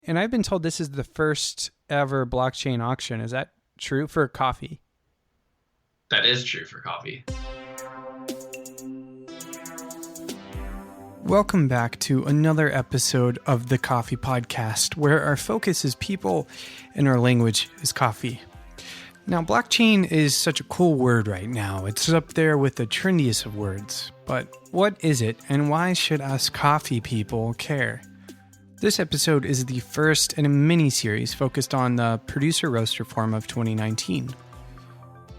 And I've been told this is the first ever blockchain auction. Is that true for coffee? That is true for coffee. Welcome back to another episode of the Coffee Podcast, where our focus is people and our language is coffee. Now, blockchain is such a cool word right now. It's up there with the trendiest of words. But what is it, and why should us coffee people care? This episode is the first in a mini-series focused on the Producer-Roaster Forum of 2019.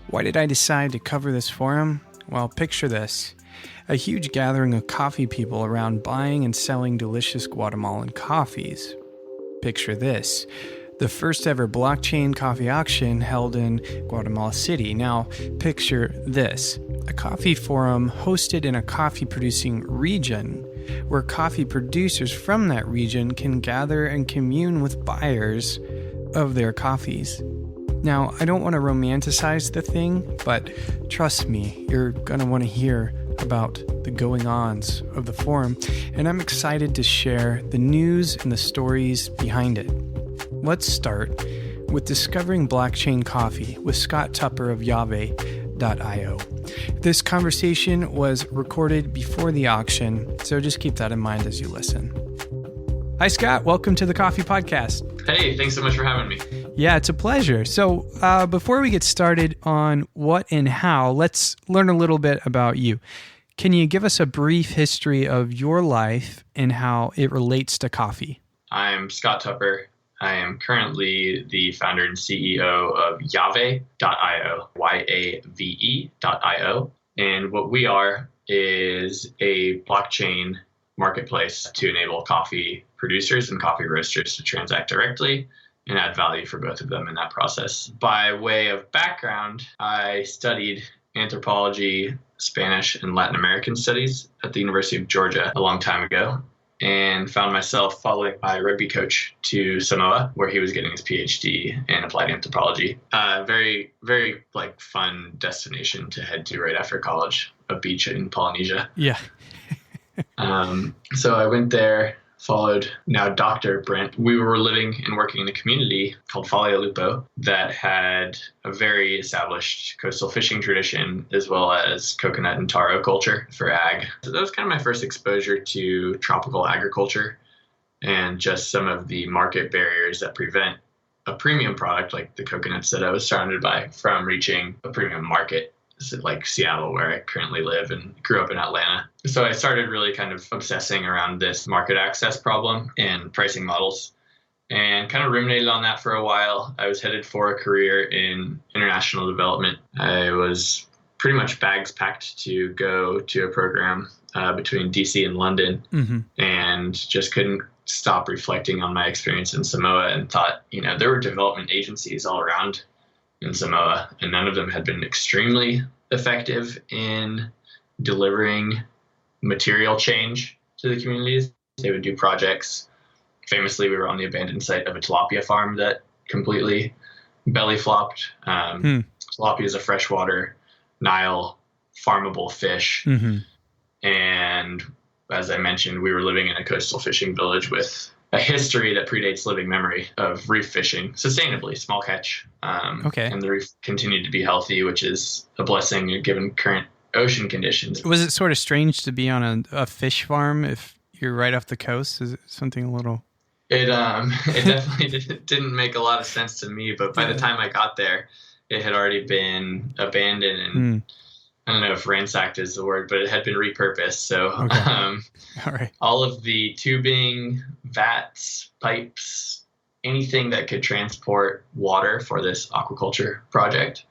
Why did I decide to cover this forum? Well, picture this. A huge gathering of coffee people around buying and selling delicious Guatemalan coffees. Picture this. The first ever blockchain coffee auction held in Guatemala City. Now, picture this. A coffee forum hosted in a coffee producing region where coffee producers from that region can gather and commune with buyers of their coffees. Now, I don't want to romanticize the thing, but trust me, you're going to want to hear about the going-ons of the forum, and I'm excited to share the news and the stories behind it. Let's start with discovering blockchain coffee with Scott Tupper of Yave.io. This conversation was recorded before the auction, so just keep that in mind as you listen. Hi, Scott. Welcome to the Coffee Podcast. Hey, thanks so much for having me. Yeah, it's a pleasure. So before we get started on what and how, let's learn a little bit about you. Can you give us a brief history of your life and how it relates to coffee? I'm Scott Tupper. I am currently the founder and CEO of Yave.io, YAVE.io. And what we are is a blockchain marketplace to enable coffee producers and coffee roasters to transact directly and add value for both of them in that process. By way of background, I studied anthropology, Spanish, and Latin American studies at the University of Georgia a long time ago, and found myself following my rugby coach to Samoa, where he was getting his PhD in applied anthropology. Very, very fun destination to head to right after college, a beach in Polynesia. Yeah. So I went there, followed now Dr. Brent. We were living and working in a community called Faleolupo that had a very established coastal fishing tradition, as well as coconut and taro culture for ag. So that was kind of my first exposure to tropical agriculture and just some of the market barriers that prevent a premium product like the coconuts that I was surrounded by from reaching a premium market, like Seattle, where I currently live, and grew up in Atlanta. So I started really kind of obsessing around this market access problem and pricing models, and kind of ruminated on that for a while. I was headed for a career in international development. I was pretty much bags packed to go to a program between DC and London, and just couldn't stop reflecting on my experience in Samoa and thought, there were development agencies all around in Samoa, and none of them had been extremely effective in delivering material change to the communities. They would do projects. Famously, we were on the abandoned site of a tilapia farm that completely belly flopped. Tilapia is a freshwater Nile farmable fish. And as I mentioned, we were living in a coastal fishing village with a history that predates living memory of reef fishing sustainably, small catch. And the reef continued to be healthy, which is a blessing given current ocean conditions. Was it sort of strange to be on a fish farm if you're right off the coast? Is it something a little... It definitely didn't make a lot of sense to me, but by the time I got there, it had already been abandoned and I don't know if ransacked is the word, but it had been repurposed. So all of the tubing, vats, pipes, anything that could transport water for this aquaculture project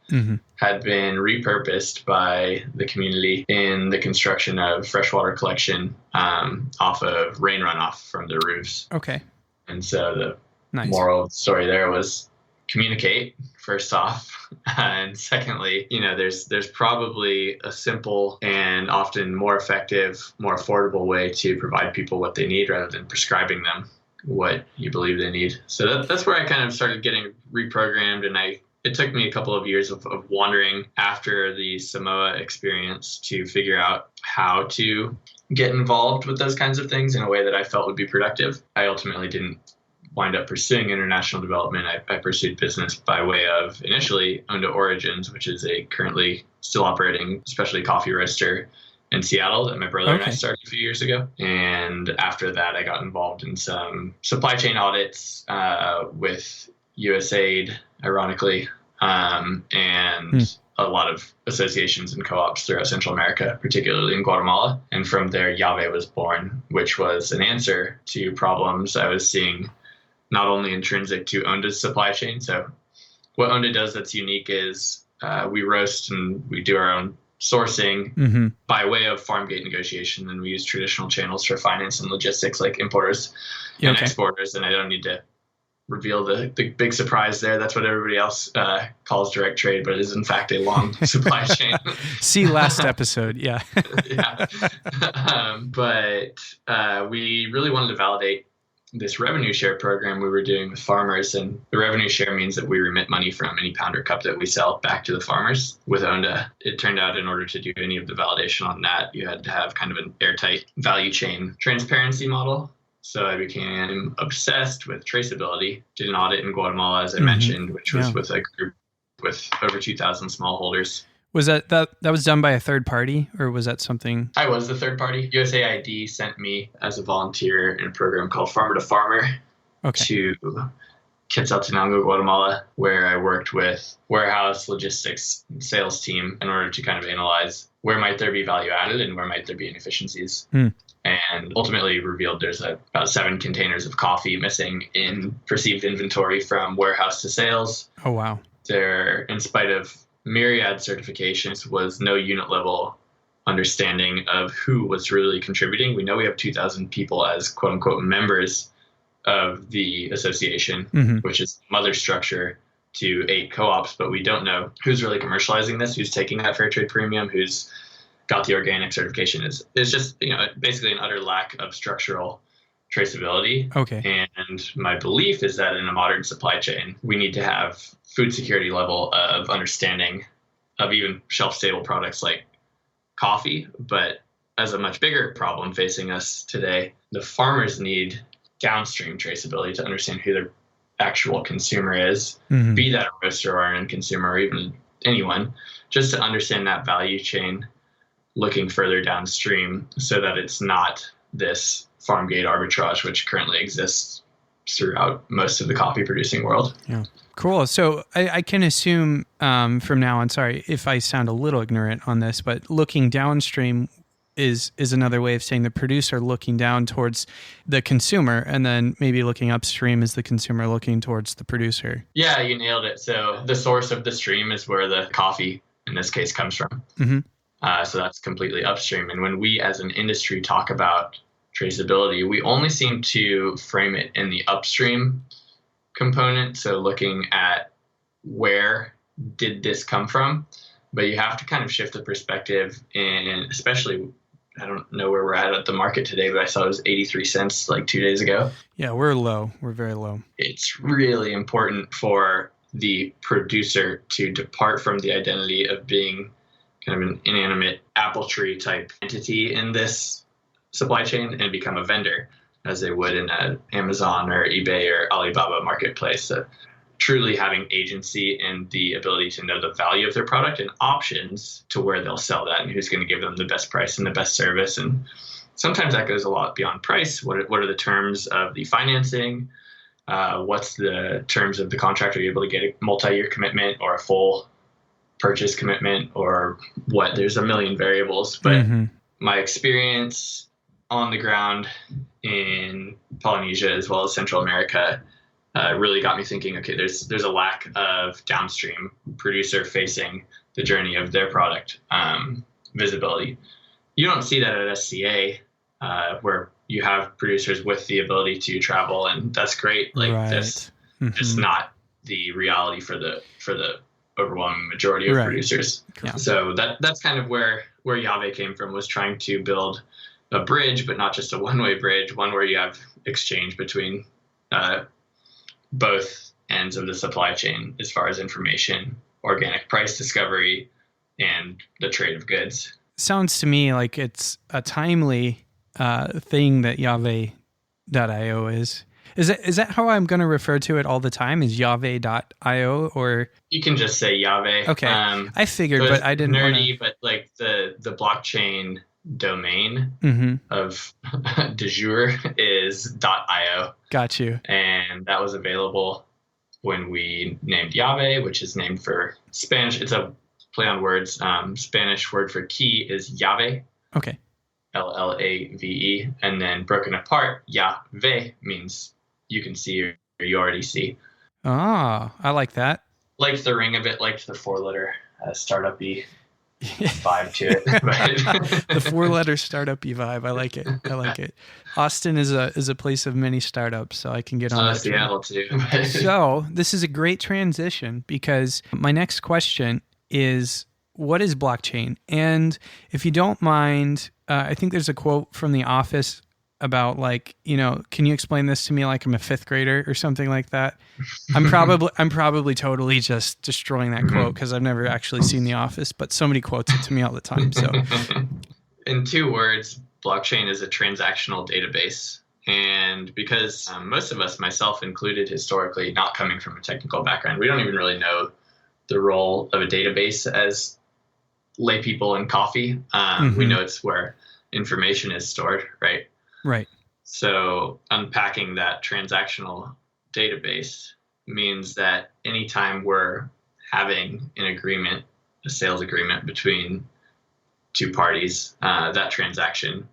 had been repurposed by the community in the construction of freshwater collection off of rain runoff from the roofs. Okay. And so the moral of the story there was communicate, first off. And secondly, there's probably a simple and often more effective, more affordable way to provide people what they need rather than prescribing them what you believe they need. So that's where I kind of started getting reprogrammed. And it took me a couple of years of wandering after the Samoa experience to figure out how to get involved with those kinds of things in a way that I felt would be productive. I ultimately didn't wind up pursuing international development, I pursued business by way of initially Onda Origins, which is a currently still operating specialty coffee roaster in Seattle that my brother and I started a few years ago. And after that, I got involved in some supply chain audits with USAID, ironically, and a lot of associations and co-ops throughout Central America, particularly in Guatemala. And from there, Yave was born, which was an answer to problems I was seeing not only intrinsic to Onda's supply chain. So what Onda does that's unique is we roast and we do our own sourcing by way of farm gate negotiation, and we use traditional channels for finance and logistics like importers and exporters. And I don't need to reveal the big surprise there. That's what everybody else calls direct trade, but it is in fact a long supply chain. See last episode, yeah. Yeah. But we really wanted to validate this revenue share program we were doing with farmers. And the revenue share means that we remit money from any pound or cup that we sell back to the farmers. With Onda, it turned out in order to do any of the validation on that, you had to have kind of an airtight value chain transparency model. So I became obsessed with traceability. Did an audit in Guatemala, as I mentioned, which was with a group with over 2,000 smallholders. Was that was done by a third party, or was that something? I was the third party. USAID sent me as a volunteer in a program called Farmer to Farmer to Quetzaltenango, Guatemala, where I worked with warehouse, logistics, and sales team in order to kind of analyze where might there be value added and where might there be inefficiencies. And ultimately revealed there's about 7 containers of coffee missing in perceived inventory from warehouse to sales. Oh, wow. There, in spite of myriad certifications, was no unit level understanding of who was really contributing. We know we have 2,000 people as quote unquote members of the association, which is mother structure to 8 co-ops, but we don't know who's really commercializing this, who's taking that fair trade premium, who's got the organic certification. Is just, basically an utter lack of structural traceability. And my belief is that in a modern supply chain, we need to have food security level of understanding of even shelf-stable products like coffee. But as a much bigger problem facing us today, the farmers need downstream traceability to understand who their actual consumer is, be that a roaster or an end consumer or even anyone, just to understand that value chain looking further downstream so that it's not this farm gate arbitrage, which currently exists throughout most of the coffee producing world. Yeah. Cool. So I can assume from now on, sorry if I sound a little ignorant on this, but looking downstream is another way of saying the producer looking down towards the consumer, and then maybe looking upstream is the consumer looking towards the producer. Yeah, you nailed it. So the source of the stream is where the coffee, in this case, comes from. So that's completely upstream. And when we as an industry talk about traceability, we only seem to frame it in the upstream component. So looking at where did this come from, but you have to kind of shift the perspective, and especially, I don't know where we're at the market today, but I saw it was 83 cents like 2 days ago. Yeah, we're low. We're very low. It's really important for the producer to depart from the identity of being kind of an inanimate apple tree type entity in this supply chain and become a vendor, as they would in an Amazon or eBay or Alibaba marketplace. So truly having agency and the ability to know the value of their product and options to where they'll sell that and who's going to give them the best price and the best service. And sometimes that goes a lot beyond price. What are the terms of the financing? What's the terms of the contract? Are you able to get a multi-year commitment or a full purchase commitment, or what? There's a million variables, but my experience on the ground in Polynesia as well as Central America really got me thinking, okay, there's a lack of downstream producer facing the journey of their product visibility. You don't see that at SCA, where you have producers with the ability to travel, and that's great. Like this, just not the reality for the overwhelming majority of producers. Yeah. So that's kind of where Yave came from, was trying to build a bridge, but not just a one-way bridge, one where you have exchange between both ends of the supply chain as far as information, organic price discovery, and the trade of goods. Sounds to me like it's a timely thing that Yave.io is. Is that how I'm going to refer to it all the time? Is Yave.io or? You can just say Yave. Okay, I figured, so but I didn't nerdy, but like the blockchain domain of de jure is .io. Got you. And that was available when we named Yave, which is named for Spanish. It's a play on words. Spanish word for key is llave. Okay. Llave. And then broken apart, Yave means you can see or you already see. Ah, I like that. Liked the ring of it, liked the 4-letter startup-y vibe to it. But the 4-letter startup-y vibe. I like it. I like it. Austin is a place of many startups, so I can get on that. Seattle too. So this is a great transition because my next question is, what is blockchain? And if you don't mind, I think there's a quote from The Office about like, can you explain this to me like I'm a 5th grader or something like that? I'm probably totally just destroying that quote because I've never actually seen The Office, but somebody quotes it to me all the time. So in 2 words, blockchain is a transactional database. And because most of us, myself included, historically not coming from a technical background, we don't even really know the role of a database as lay people in coffee. We know it's where information is stored, right? Right. So unpacking that transactional database means that anytime we're having an agreement, a sales agreement between 2 parties, that transaction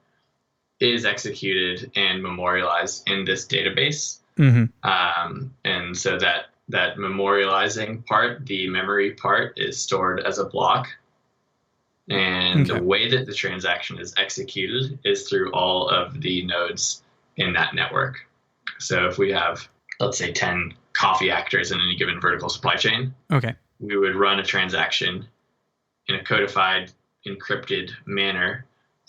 is executed and memorialized in this database. And so that memorializing part, the memory part, is stored as a block. And the way that the transaction is executed is through all of the nodes in that network. So if we have, let's say, 10 coffee actors in any given vertical supply chain, we would run a transaction in a codified, encrypted manner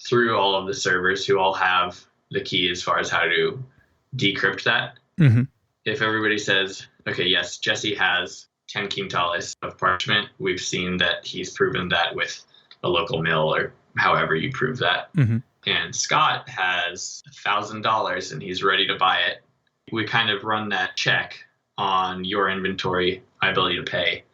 through all of the servers who all have the key as far as how to decrypt that. If everybody says, okay, yes, Jesse has 10 quintales of parchment, we've seen that he's proven that with a local mill or however you prove that. And Scott has $1,000 and he's ready to buy it. We kind of run that check on your inventory, my ability to pay,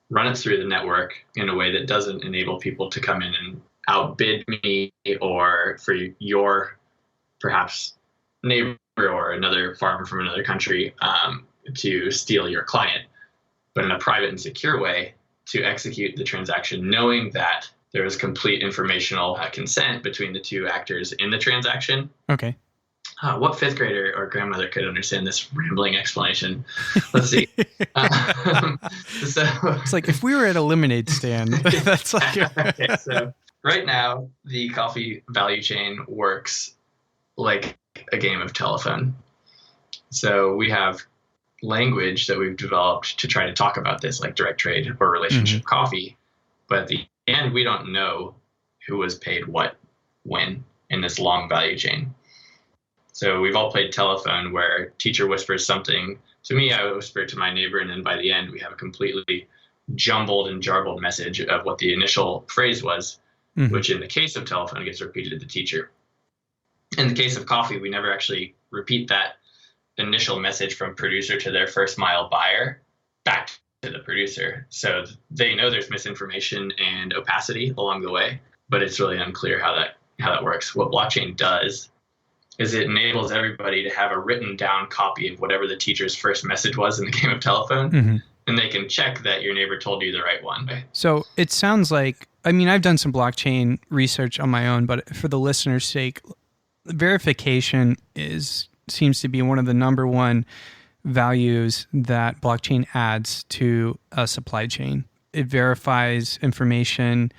run it through the network in a way that doesn't enable people to come in and outbid me or for your perhaps neighbor or another farmer from another country to steal your client, but in a private and secure way to execute the transaction, knowing that there is complete informational consent between the 2 actors in the transaction. Okay. What 5th grader or grandmother could understand this rambling explanation? Let's see. So it's like if we were at a lemonade stand. That's like okay, so right now the coffee value chain works like a game of telephone. So we have language that we've developed to try to talk about this, like direct trade or relationship coffee, but at the end we don't know who was paid what when in this long value chain. So we've all played telephone where teacher whispers something to me, I whisper it to my neighbor, and then by the end we have a completely jumbled and jarbled message of what the initial phrase was, which in the case of telephone gets repeated to the teacher. In the case of coffee, we never actually repeat that initial message from producer to their first mile buyer back to the producer. So they know there's misinformation and opacity along the way, but it's really unclear how that works. What blockchain does is it enables everybody to have a written down copy of whatever the teacher's first message was in the game of telephone, and they can check that your neighbor told you the right one. So it sounds like, I've done some blockchain research on my own, but for the listener's sake, verification seems to be one of the number one values that blockchain adds to a supply chain. It verifies information,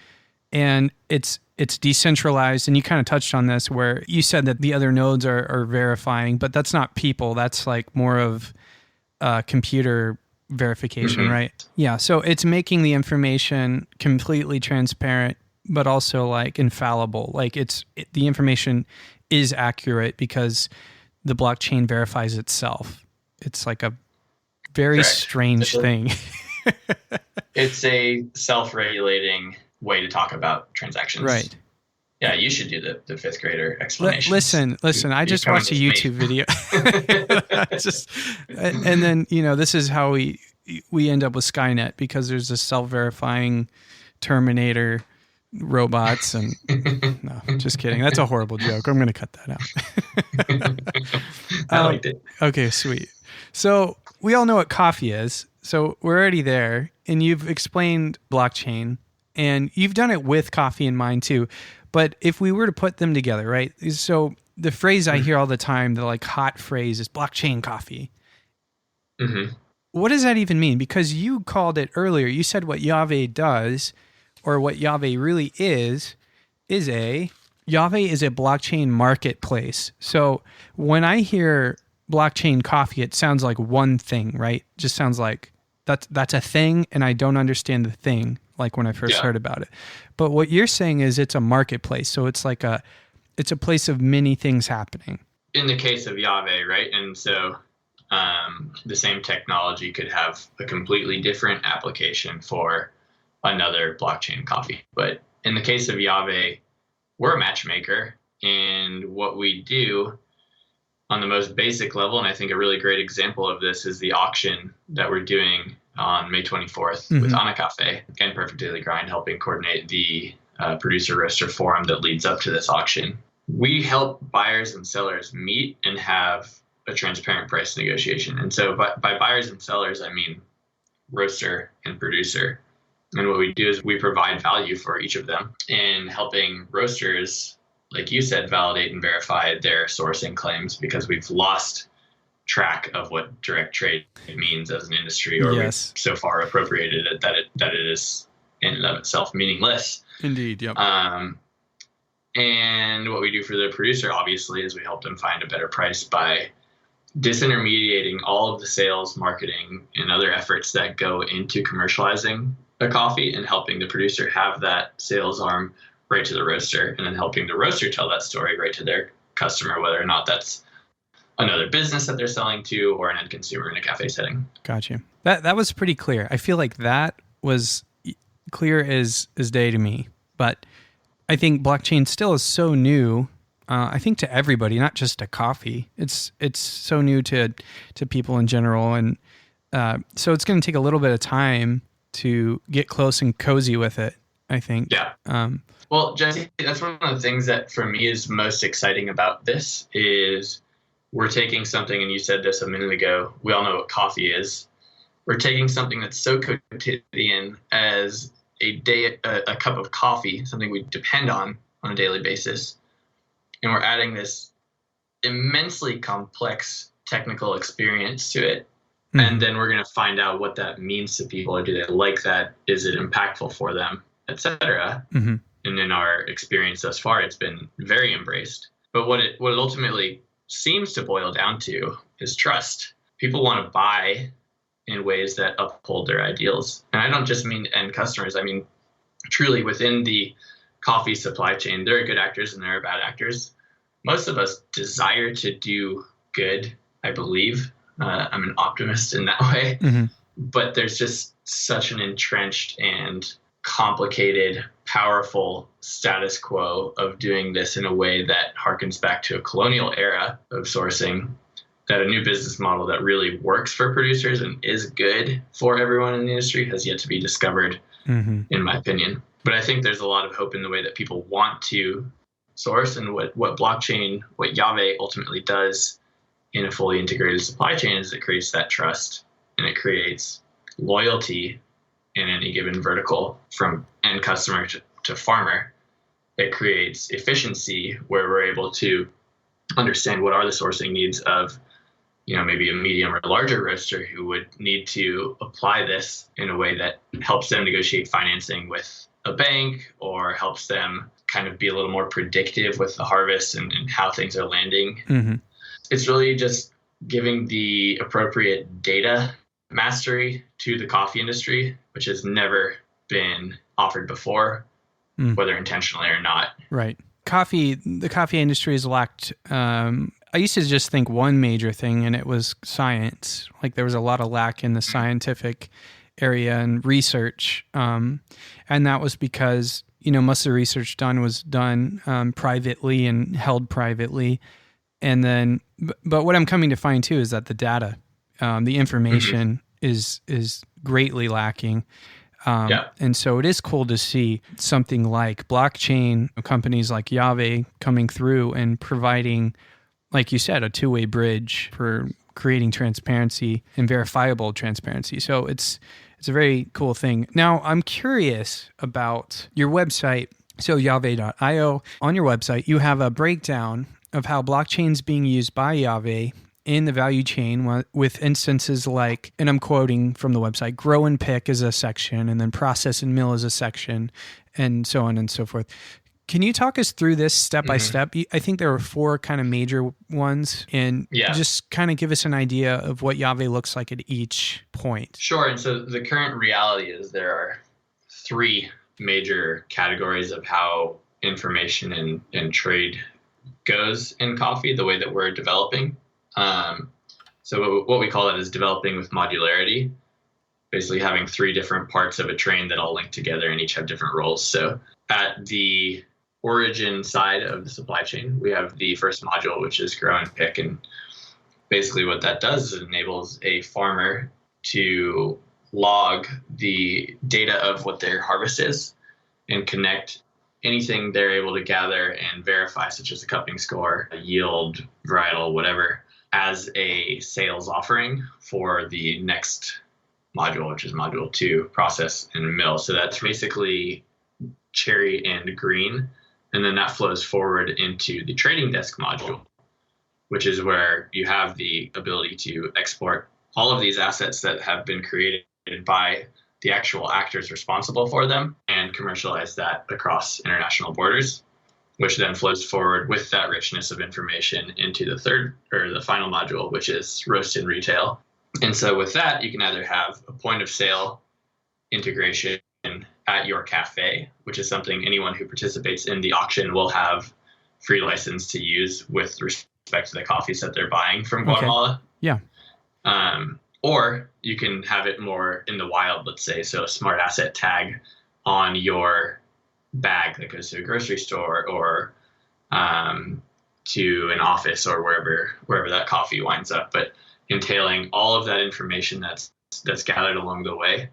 and it's decentralized. And you kind of touched on this where you said that the other nodes are verifying, but that's not people. That's like more of computer verification, right? Yeah. So it's making the information completely transparent, but also like infallible. Like the information is accurate because the blockchain verifies itself. It's like a very strange thing. It's a self-regulating way to talk about transactions. Right. Yeah, you should do the fifth grader explanation. Listen. I just watched a YouTube video. And then this is how we end up with Skynet, because there's this self-verifying Terminator robots and no, just kidding. That's a horrible joke. I'm going to cut that out. I liked it. Okay, sweet. So we all know what coffee is. So we're already there, and you've explained blockchain, and you've done it with coffee in mind too. But if we were to put them together, right? So the phrase I hear all the time, the like hot phrase, is blockchain coffee. Mm-hmm. What does that even mean? Because you called it earlier. You said what Yave does, or what Yave really is Yave is a blockchain marketplace. So when I hear blockchain coffee, it sounds like one thing, right? Just sounds like that's a thing, and I don't understand the thing, like when I first heard about it. But what you're saying is it's a marketplace. So it's like it's a place of many things happening. In the case of Yave, right? And so the same technology could have a completely different application for another blockchain coffee. But in the case of Yave, we're a matchmaker, and what we do on the most basic level, and I think a really great example of this is the auction that we're doing on May 24th with Ana Cafe and Perfect Daily Grind, helping coordinate the producer roaster forum that leads up to this auction. We help buyers and sellers meet and have a transparent price negotiation. And so by buyers and sellers, I mean roaster and producer. And what we do is we provide value for each of them in helping roasters, like you said, validate and verify their sourcing claims, because we've lost track of what direct trade means as an industry, or we've so far appropriated it that it is in and of itself meaningless. Indeed, yep. And what we do for the producer, obviously, is we help them find a better price by disintermediating all of the sales, marketing, and other efforts that go into commercializing a coffee, and helping the producer have that sales arm right to the roaster, and then helping the roaster tell that story right to their customer, whether or not that's another business that they're selling to or an end consumer in a cafe setting. Gotcha. That was pretty clear. I feel like that was clear as day to me. But I think blockchain still is so new. I think to everybody, not just to coffee. It's so new to people in general, and so it's going to take a little bit of time to get close and cozy with it, I think. Yeah. Well, Jesse, that's one of the things that for me is most exciting about this is we're taking something, and you said this a minute ago, we all know what coffee is. We're taking something that's so quotidian as a cup of coffee, something we depend on a daily basis, and we're adding this immensely complex technical experience to it. And then we're going to find out what that means to people. Or do they like that? Is it impactful for them, et cetera? And in our experience thus far, it's been very embraced. But what it ultimately seems to boil down to is trust. People want to buy in ways that uphold their ideals. And I don't just mean end customers. I mean, truly within the coffee supply chain, there are good actors and there are bad actors. Most of us desire to do good, I believe. I'm an optimist in that way, but there's just such an entrenched and complicated, powerful status quo of doing this in a way that harkens back to a colonial era of sourcing, that a new business model that really works for producers and is good for everyone in the industry has yet to be discovered, in my opinion. But I think there's a lot of hope in the way that people want to source, and what blockchain, what Yave ultimately does in a fully integrated supply chain is it creates that trust, and it creates loyalty in any given vertical from end customer to farmer. It creates efficiency where we're able to understand what are the sourcing needs of, maybe a medium or larger roaster who would need to apply this in a way that helps them negotiate financing with a bank, or helps them kind of be a little more predictive with the harvest and how things are landing. It's really just giving the appropriate data mastery to the coffee industry, which has never been offered before, whether intentionally or not. Right. The coffee industry has lacked, I used to just think one major thing, and it was science. Like there was a lot of lack in the scientific area and research. And that was because, most of the research done was done privately and held privately. And then, but what I'm coming to find too is that the data, the information is greatly lacking. And so it is cool to see something like blockchain companies like Yave coming through and providing, like you said, a two-way bridge for creating transparency and verifiable transparency. So it's a very cool thing. Now, I'm curious about your website. So Yave.io, on your website, you have a breakdown of how blockchain's being used by Yave in the value chain with instances like, and I'm quoting from the website, grow and pick is a section, and then process and mill is a section, and so on and so forth. Can you talk us through this step by step? I think there are 4 kind of major ones, and just kind of give us an idea of what Yave looks like at each point. Sure. And so the current reality is there are 3 major categories of how information and trade goes in coffee, the way that we're developing. So what we call it is developing with modularity, basically having 3 different parts of a train that all link together and each have different roles. So at the origin side of the supply chain, we have the first module, which is grow and pick. And basically what that does is it enables a farmer to log the data of what their harvest is and connect anything they're able to gather and verify, such as a cupping score, a yield, varietal, whatever, as a sales offering for the next module, which is module 2, process and mill. So that's basically cherry and green. And then that flows forward into the trading desk module, which is where you have the ability to export all of these assets that have been created by the actual actors responsible for them and commercialize that across international borders, which then flows forward with that richness of information into the third or the final module, which is roast and retail. And so with that, you can either have a point of sale integration at your cafe, which is something anyone who participates in the auction will have free license to use with respect to the coffees that they're buying from Guatemala. Yeah. Or you can have it more in the wild, let's say, so a smart asset tag on your bag that goes to a grocery store or to an office or wherever that coffee winds up, but entailing all of that information that's gathered along the way,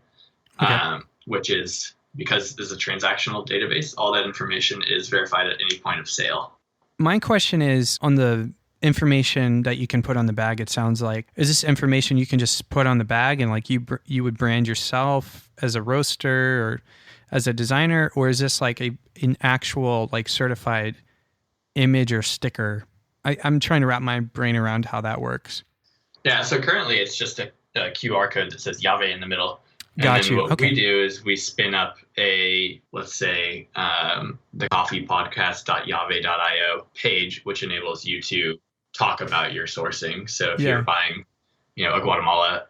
which is, because this is a transactional database, all that information is verified at any point of sale. My question is on the information that you can put on the bag. It sounds like, is this information you can just put on the bag and like you would brand yourself as a roaster or as a designer, or is this like an actual like certified image or sticker? I'm trying to wrap my brain around how that works. Yeah, so currently it's just a QR code that says Yave in the middle. And Got then you. what we do is we spin up let's say, the coffeepodcast.yave.io page, which enables you to talk about your sourcing. So if you're buying, a Guatemala,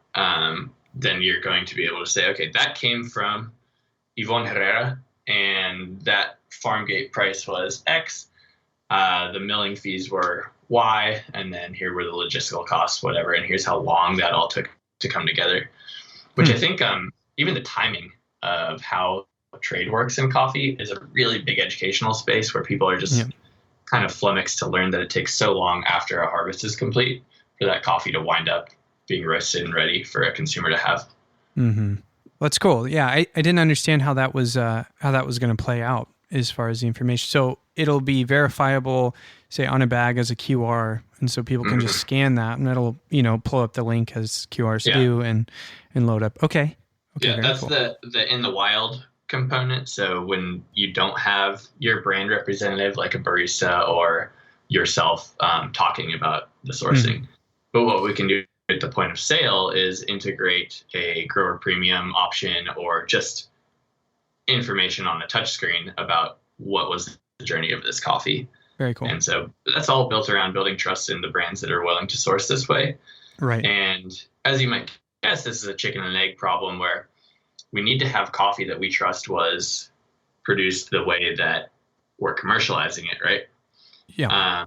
then you're going to be able to say, okay, that came from Yvonne Herrera, and that farm gate price was X. The milling fees were Y, and then here were the logistical costs, whatever, and here's how long that all took to come together. Which I think even the timing of how trade works in coffee is a really big educational space where people are just kind of flummoxed to learn that it takes so long after a harvest is complete for that coffee to wind up being roasted and ready for a consumer to have. Mm-hmm. That's cool. Yeah, I didn't understand how that was going to play out as far as the information. So it'll be verifiable, say, on a bag as a QR, and so people can just scan that, and it'll pull up the link as QRs do and load up. Okay. Yeah, that's cool. the in the wild component. So when you don't have your brand representative like a barista or yourself talking about the sourcing, but what we can do at the point of sale is integrate a grower premium option or just information on the touchscreen about what was the journey of this coffee. Very cool. And so that's all built around building trust in the brands that are willing to source this way. Right. And as you might guess, this is a chicken and egg problem where we need to have coffee that we trust was produced the way that we're commercializing it, right? Yeah.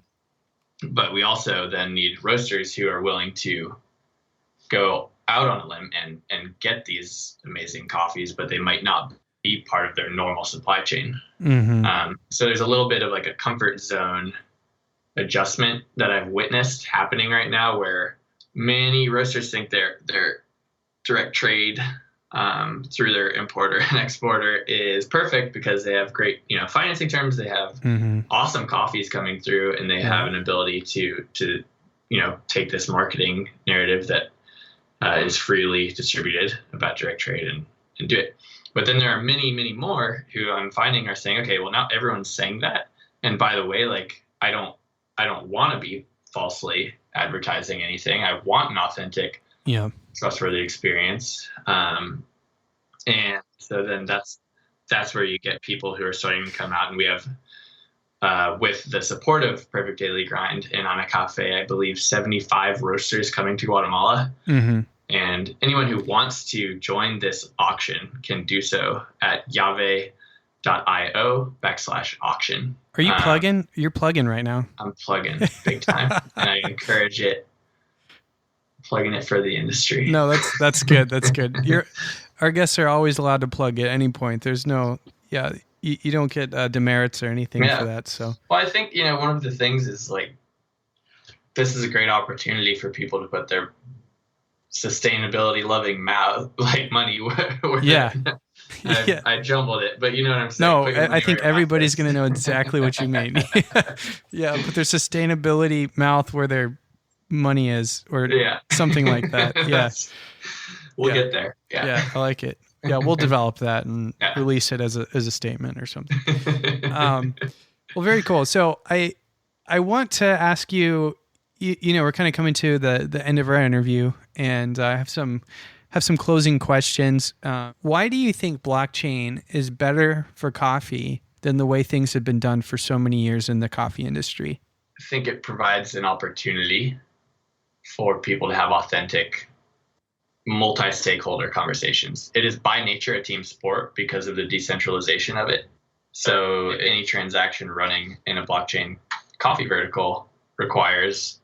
But we also then need roasters who are willing to go out on a limb and get these amazing coffees, but they might not be part of their normal supply chain. Mm-hmm. So there's a little bit of like a comfort zone adjustment that I've witnessed happening right now, where many roasters think their direct trade through their importer and exporter is perfect because they have great, financing terms. They have awesome coffees coming through, and they have an ability to take this marketing narrative that is freely distributed about direct trade and do it. But then there are many, many more who I'm finding are saying, okay, well, now everyone's saying that. And by the way, like, I don't want to be falsely advertising anything. I want an authentic, trustworthy experience. And so then that's where you get people who are starting to come out. And we have, with the support of Perfect Daily Grind and Ana Cafe, I believe 75 roasters coming to Guatemala. Mm-hmm. And anyone who wants to join this auction can do so at llave.io/auction. Are you plugging? You're plugging right now. I'm plugging big time, and I encourage it. Plugging it for the industry. No, that's good. That's good. Our guests are always allowed to plug at any point. There's no, you don't get demerits or anything for that. So, well, I think one of the things is like, this is a great opportunity for people to put their sustainability loving mouth, like money. I jumbled it, but you know what I'm saying. No, I think everybody's going to know exactly what you mean. Yeah, put their sustainability mouth where their money is, or something like that. Yeah, we'll get there. Yeah, I like it. Yeah, we'll develop that and release it as a statement or something. Well, very cool. So I want to ask you. We're kind of coming to the end of our interview, and I have some closing questions. Why do you think blockchain is better for coffee than the way things have been done for so many years in the coffee industry? I think it provides an opportunity for people to have authentic multi-stakeholder conversations. It is by nature a team sport because of the decentralization of it. So any transaction running in a blockchain coffee vertical requires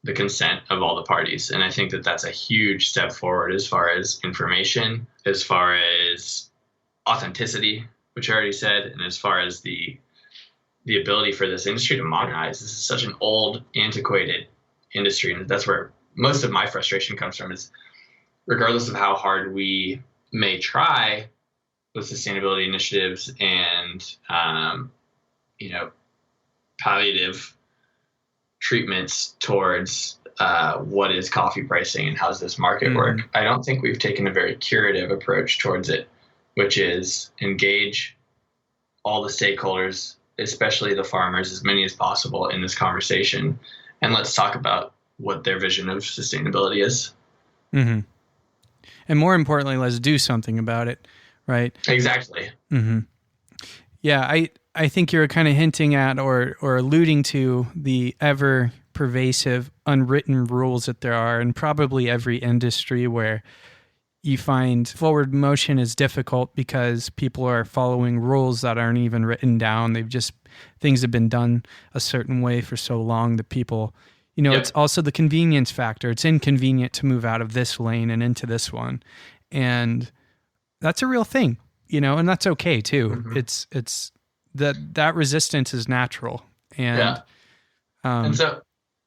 the consent of all the parties. And I think that that's a huge step forward as far as information, as far as authenticity, which I already said, and as far as the ability for this industry to modernize. This is such an old, antiquated industry. And that's where most of my frustration comes from, is regardless of how hard we may try with sustainability initiatives and, palliative treatments towards what is coffee pricing and how does this market work, I don't think we've taken a very curative approach towards it, which is engage all the stakeholders, especially the farmers, as many as possible in this conversation. And let's talk about what their vision of sustainability is. Mm-hmm. And more importantly, let's do something about it, right? Exactly. Mm-hmm. Yeah, I think you're kind of hinting at or alluding to the ever pervasive unwritten rules that there are in probably every industry, where you find forward motion is difficult because people are following rules that aren't even written down. Things have been done a certain way for so long that people, It's also the convenience factor. It's inconvenient to move out of this lane and into this one. And that's a real thing, and that's okay too. Mm-hmm. It's that resistance is natural. And so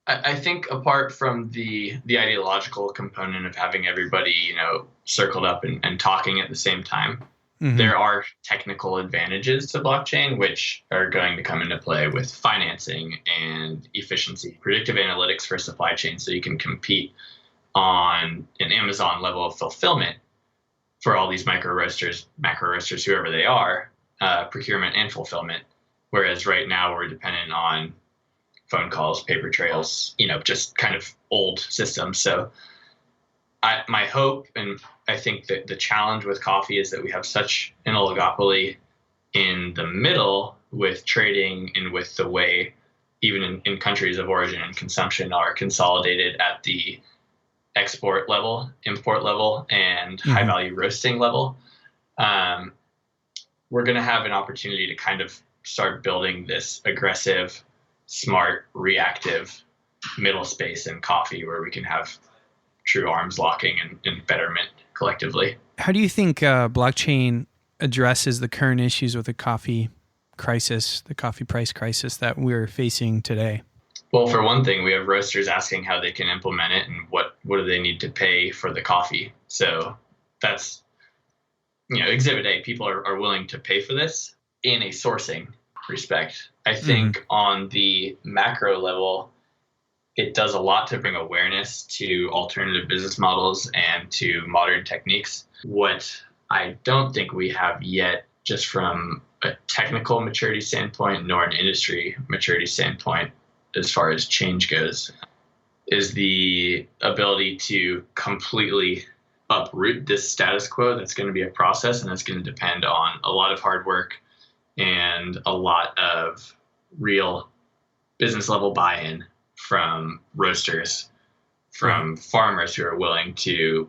I think apart from the ideological component of having everybody, circled up and talking at the same time, there are technical advantages to blockchain, which are going to come into play with financing and efficiency, predictive analytics for supply chain. So you can compete on an Amazon level of fulfillment for all these micro roasters, macro roasters, whoever they are, procurement and fulfillment. Whereas right now we're dependent on phone calls, paper trails, just kind of old systems. So my hope, and I think that the challenge with coffee is that we have such an oligopoly in the middle with trading and with the way even in countries of origin and consumption are consolidated at the export level, import level, and high value roasting level. We're going to have an opportunity to kind of start building this aggressive, smart, reactive middle space in coffee where we can have true arms locking and betterment collectively. How do you think blockchain addresses the current issues with the coffee crisis, the coffee price crisis that we're facing today? Well, for one thing, we have roasters asking how they can implement it and what do they need to pay for the coffee. So that's, Exhibit A, people are willing to pay for this in a sourcing respect. I think on the macro level, it does a lot to bring awareness to alternative business models and to modern techniques. What I don't think we have yet, just from a technical maturity standpoint, nor an industry maturity standpoint, as far as change goes, is the ability to completely uproot this status quo. That's going to be a process, and that's going to depend on a lot of hard work and a lot of real business level buy-in from roasters, from farmers who are willing to,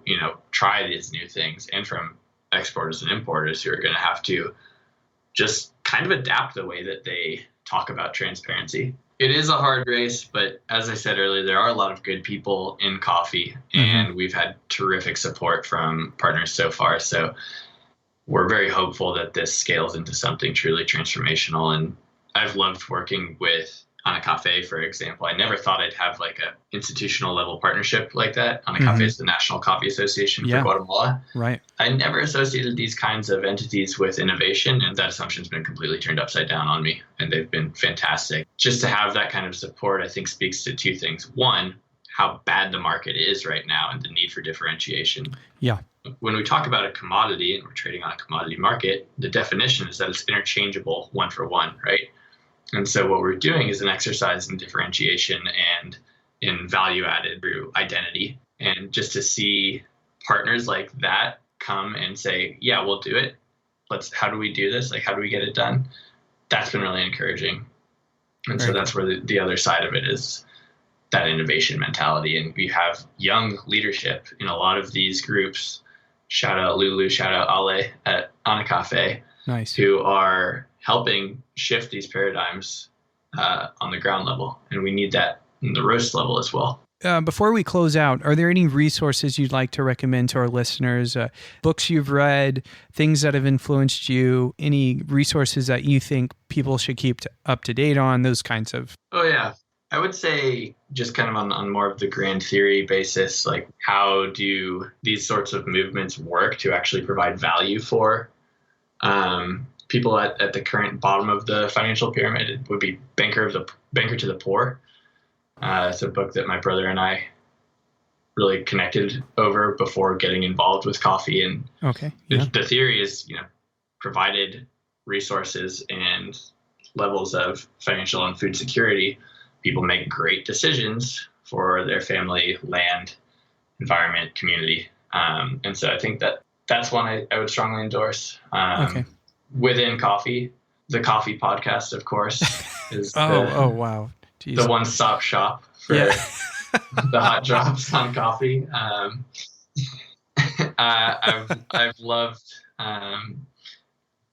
try these new things, and from exporters and importers who are going to have to just kind of adapt the way that they talk about transparency. It is a hard race, but as I said earlier, there are a lot of good people in coffee, and we've had terrific support from partners so far. So we're very hopeful that this scales into something truly transformational. And I've loved working with Ana Cafe, for example. I never thought I'd have like a institutional level partnership like that. Ana Cafe is the National Coffee Association for Guatemala. Right. I never associated these kinds of entities with innovation, and that assumption's been completely turned upside down on me, and they've been fantastic. Just to have that kind of support, I think, speaks to two things. One, how bad the market is right now and the need for differentiation. Yeah. When we talk about a commodity and we're trading on a commodity market, the definition is that it's interchangeable one for one, right? And so what we're doing is an exercise in differentiation and in value added through identity. And just to see partners like that come and say, yeah, we'll do it. How do we do this? Like, how do we get it done? That's been really encouraging. And so that's where the other side of it is, that innovation mentality. And we have young leadership in a lot of these groups. Shout out Lulu, shout out Ale at Ana Cafe. Nice. Who are helping shift these paradigms on the ground level. And we need that in the roast level as well. Before we close out, are there any resources you'd like to recommend to our listeners? Books you've read, things that have influenced you, any resources that you think people should keep up to date on, those kinds of? Oh, yeah. I would say just kind of on more of the grand theory basis, like how do these sorts of movements work to actually provide value for people at the current bottom of the financial pyramid? It would be Banker to the Poor. It's a book that my brother and I really connected over before getting involved with coffee. And the theory is, provided resources and levels of financial and food security, people make great decisions for their family, land, environment, community. And so I think that's one I would strongly endorse. Within coffee, the Coffee Podcast, of course, is wow. Jeez. The one-stop shop for the hot drops on coffee. I've loved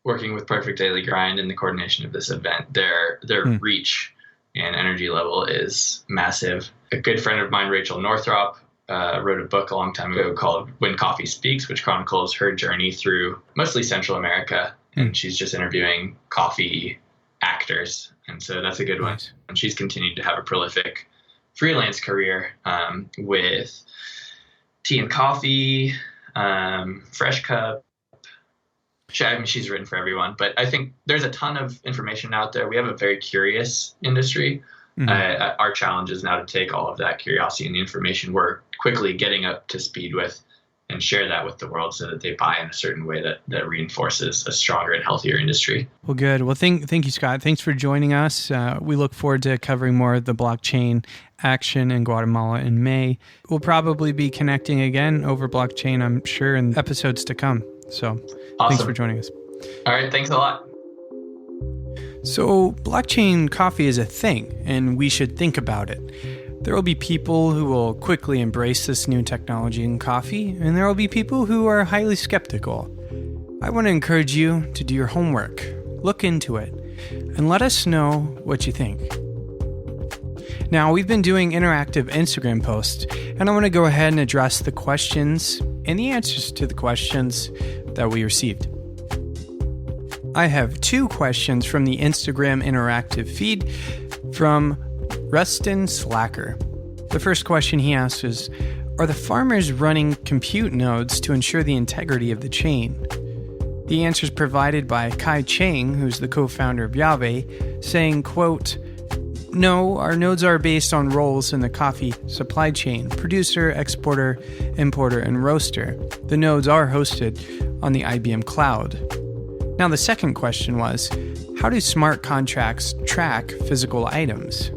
working with Perfect Daily Grind and the coordination of this event. Their reach and energy level is massive. A good friend of mine, Rachel Northrop, wrote a book a long time ago called When Coffee Speaks, which chronicles her journey through mostly Central America. And she's just interviewing coffee actors. And so that's a good one. And she's continued to have a prolific freelance career with Tea and Coffee, Fresh Cup. She's written for everyone. But I think there's a ton of information out there. We have a very curious industry. Our challenge is now to take all of that curiosity and the information we're quickly getting up to speed with and share that with the world so that they buy in a certain way that reinforces a stronger and healthier industry. Well, good. Well, thank you, Scott. Thanks for joining us. We look forward to covering more of the blockchain action in Guatemala in May. We'll probably be connecting again over blockchain, I'm sure, in episodes to come. So Thanks for joining us. All right. Thanks a lot. So blockchain coffee is a thing, and we should think about it. There will be people who will quickly embrace this new technology in coffee, and there will be people who are highly skeptical. I want to encourage you to do your homework, look into it, and let us know what you think. Now, we've been doing interactive Instagram posts, and I want to go ahead and address the questions and the answers to the questions that we received. I have 2 questions from the Instagram interactive feed from Rustin Slacker. The first question he asks is, are the farmers running compute nodes to ensure the integrity of the chain? The answer is provided by Kai Cheng, who's the co-founder of Yave, saying, quote, no, our nodes are based on roles in the coffee supply chain: producer, exporter, importer, and roaster. The nodes are hosted on the IBM cloud. Now, the second question was, how do smart contracts track physical items?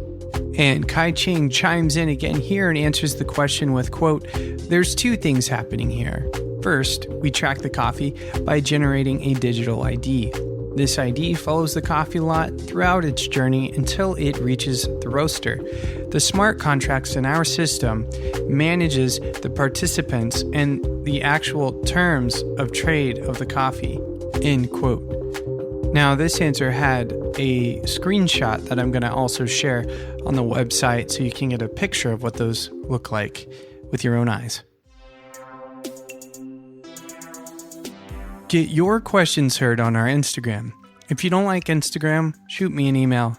And Kai Cheng chimes in again here and answers the question with, quote, there's 2 things happening here. First, we track the coffee by generating a digital ID. This ID follows the coffee lot throughout its journey until it reaches the roaster. The smart contracts in our system manages the participants and the actual terms of trade of the coffee, end quote. Now, this answer had a screenshot that I'm going to also share on the website so you can get a picture of what those look like with your own eyes. Get your questions heard on our Instagram. If you don't like Instagram, shoot me an email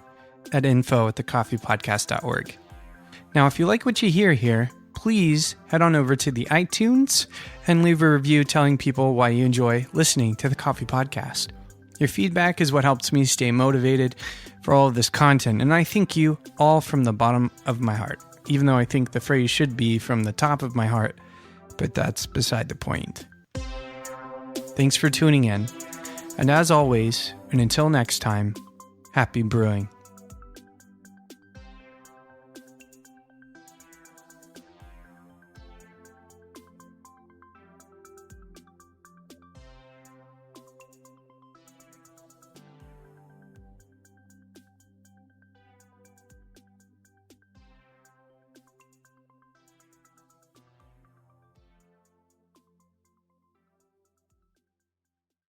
at info@thecoffeepodcast.org. Now, if you like what you hear here, please head on over to the iTunes and leave a review telling people why you enjoy listening to the Coffee Podcast. Your feedback is what helps me stay motivated for all of this content, and I thank you all from the bottom of my heart, even though I think the phrase should be from the top of my heart, but that's beside the point. Thanks for tuning in, and as always, and until next time, happy brewing.